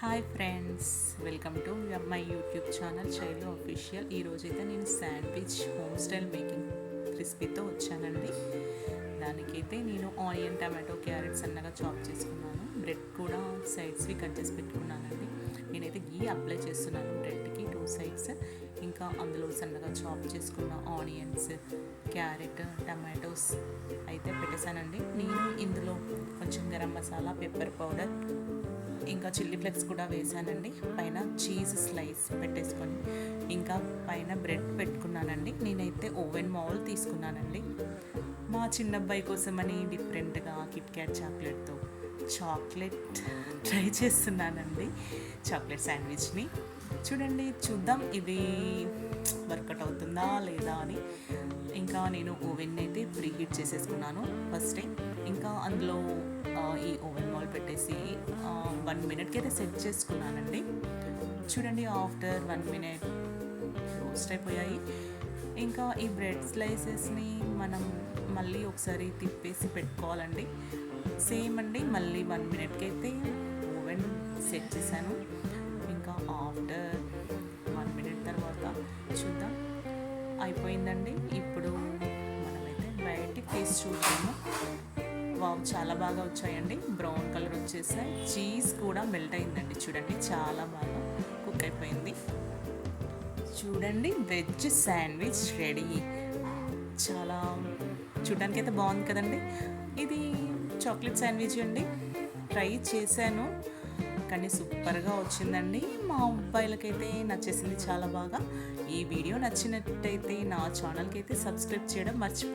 Hi friends, welcome to my YouTube channel Shailu official. ఈరోజైతే నేను sandwich home style making రెసిపీతో వచ్చానండి. దానికైతే నేను ఆనియన్, టమాటో, క్యారెట్ సన్నగా చాప్ చేసుకున్నాను. బ్రెడ్ కూడా సైడ్స్వి కట్ చేసి పెట్టుకున్నానండి. నేనైతే గీ అప్లై చేస్తున్నాను బ్రెడ్కి 2 సైడ్స్. ఇంకా అందులో సన్నగా చాప్ చేసుకున్న ఆనియన్స్, క్యారెట్, టమాటోస్ అయితే పెట్టేశానండి. నేను ఇందులో కొంచెం గరం మసాలా, పెప్పర్ పౌడర్, ఇంకా చిల్లీ ఫ్లేక్స్ కూడా వేసానండి. పైన చీజ్ స్లైస్ పెట్టేసుకొని ఇంకా పైన బ్రెడ్ పెట్టుకున్నానండి. నేనైతే ఓవెన్ మౌల్ తీసుకున్నానండి. మా చిన్నబ్బాయి కోసమని డిఫరెంట్గా కిట్ క్యాట్ చాక్లెట్తో చాక్లెట్ ట్రై చేస్తున్నానండి. చాక్లెట్ శాండ్విచ్ని చూద్దాం ఇది వర్కౌట్ అవుతుందా లేదా అని. ఇంకా నేను ఓవెన్ అయితే ప్రీ హీట్ చేసేసుకున్నాను ఫస్టే. ఇంకా అందులో ఈ ఓవెన్ మౌల్ పెట్టేసి 1 మినిట్కి అయితే సెట్ చేసుకున్నానండి. చూడండి, ఆఫ్టర్ 1 మినిట్ రోస్ట్ అయిపోయాయి. ఇంకా ఈ బ్రెడ్ స్లైసెస్ని మనం మళ్ళీ ఒకసారి తిప్పేసి పెట్టుకోవాలండి. సేమ్ అండి, మళ్ళీ 1 మినిట్కి అయితే ఓవెన్ సెట్ చేశాను. ఇంకా ఆఫ్టర్ 1 మినిట్ తర్వాత చూద్దాం, అయిపోయిందండి. ఇప్పుడు మనమైతే బయటికి తీసి చూద్దాము. వావ్, చాలా బాగా వచ్చాయండి. బ్రౌన్ కలర్ వచ్చేసాయి. చీజ్ కూడా మెల్ట్ అయిందండి. చూడండి, చాలా బాగా కుక్ అయిపోయింది. చూడండి, వెజ్ శాండ్విచ్ రెడీ. చాలా చూడడానికి అయితే బాగుంది కదండి. ఇది చాక్లెట్ శాండ్విచ్ అండి. ట్రై చేశాను కానీ సూపర్గా వచ్చిందండి. మా అబ్బాయిలకైతే నచ్చేసింది చాలా బాగా. ఈ వీడియో నచ్చినట్టయితే నా ఛానల్కి అయితే సబ్స్క్రైబ్ చేయడం మర్చిపోకండి.